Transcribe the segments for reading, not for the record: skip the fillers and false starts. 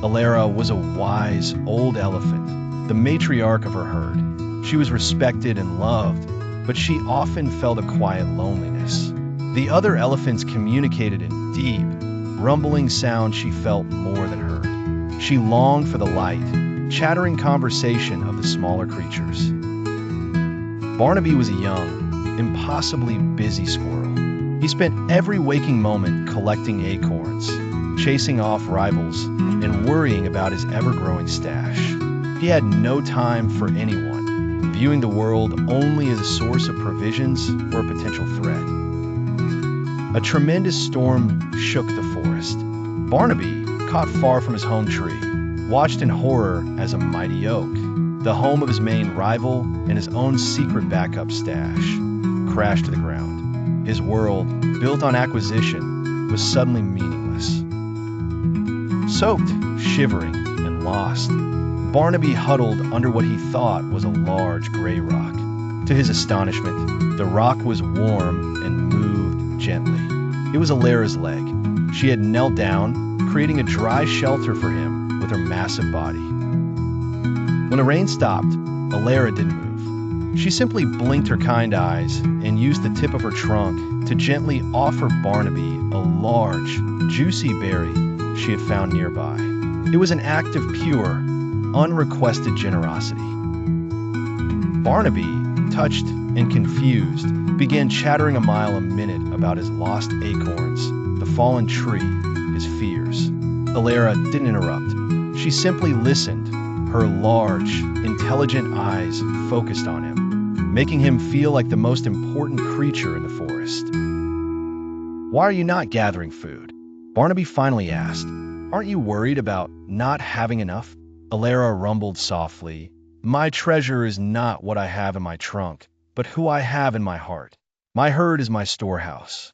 Elara was a wise, old elephant, the matriarch of her herd. She was respected and loved, but she often felt a quiet loneliness. The other elephants communicated in deep, rumbling sound she felt more than heard. She longed for the light, chattering conversation of the smaller creatures. Barnaby was a young, impossibly busy squirrel. He spent every waking moment collecting acorns, chasing off rivals, and worrying about his ever-growing stash. He had no time for anyone, viewing the world only as a source of provisions or a potential threat. A tremendous storm shook the forest. Barnaby, caught far from his home tree, watched in horror as a mighty oak, the home of his main rival and his own secret backup stash, crashed to the ground. His world, built on acquisition, was suddenly meaningless. Soaked, shivering, and lost, Barnaby huddled under what he thought was a large gray rock. To his astonishment, the rock was warm and moved gently. It was Elara's leg. She had knelt down, creating a dry shelter for him with her massive body. When the rain stopped, Elara didn't move. She simply blinked her kind eyes and used the tip of her trunk to gently offer Barnaby a large, juicy berry she had found nearby. It was an act of pure, unrequested generosity. Barnaby, touched and confused, began chattering a mile a minute about his lost acorns, the fallen tree, his fears. Elara didn't interrupt. She simply listened, her large, intelligent eyes focused on him, making him feel like the most important creature in the forest. "Why are you not gathering food?" Barnaby finally asked. "Aren't you worried about not having enough?" Elara rumbled softly. "My treasure is not what I have in my trunk, but who I have in my heart. My herd is my storehouse."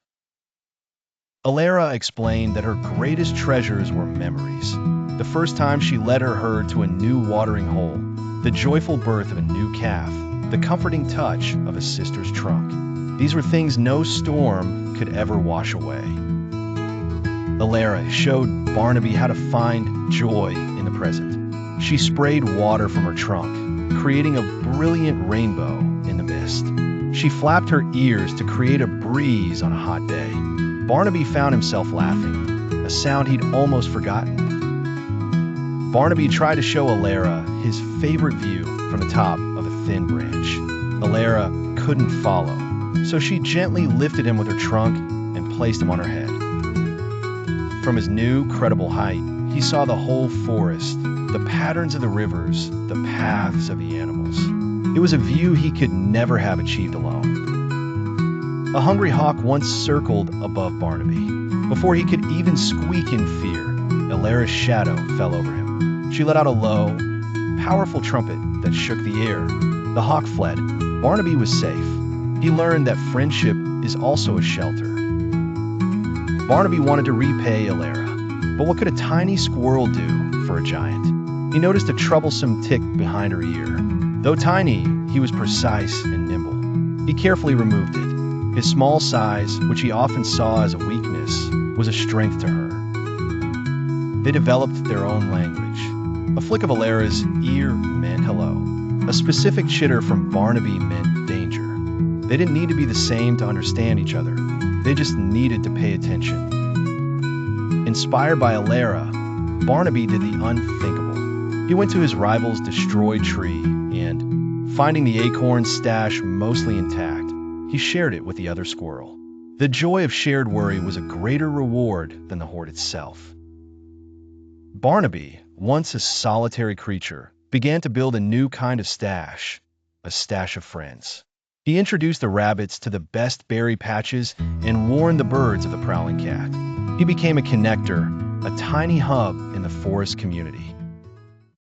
Elara explained that her greatest treasures were memories. The first time she led her herd to a new watering hole, the joyful birth of a new calf, the comforting touch of a sister's trunk. These were things no storm could ever wash away. Elara showed Barnaby how to find joy in the present. She sprayed water from her trunk, creating a brilliant rainbow in the mist. She flapped her ears to create a breeze on a hot day. Barnaby found himself laughing, a sound he'd almost forgotten. Barnaby tried to show Elara his favorite view from the top of a thin branch. Elara couldn't follow, so she gently lifted him with her trunk and placed him on her head. From his new, credible height, he saw the whole forest, the patterns of the rivers, the paths of the animals. It was a view he could never have achieved alone. A hungry hawk once circled above Barnaby. Before he could even squeak in fear, Elara's shadow fell over him. She let out a low, powerful trumpet that shook the air. The hawk fled. Barnaby was safe. He learned that friendship is also a shelter. Barnaby wanted to repay Elara, but what could a tiny squirrel do for a giant? He noticed a troublesome tick behind her ear. Though tiny, he was precise and nimble. He carefully removed it. His small size, which he often saw as a weakness, was a strength to her. They developed their own language. A flick of Elara's ear meant hello. A specific chitter from Barnaby meant danger. They didn't need to be the same to understand each other. They just needed to pay attention. Inspired by Elara, Barnaby did the unthinkable. He went to his rival's destroyed tree and, finding the acorn stash mostly intact, he shared it with the other squirrel. The joy of shared worry was a greater reward than the hoard itself. Barnaby, once a solitary creature, began to build a new kind of stash, a stash of friends. He introduced the rabbits to the best berry patches and warned the birds of the prowling cat. He became a connector, a tiny hub in the forest community.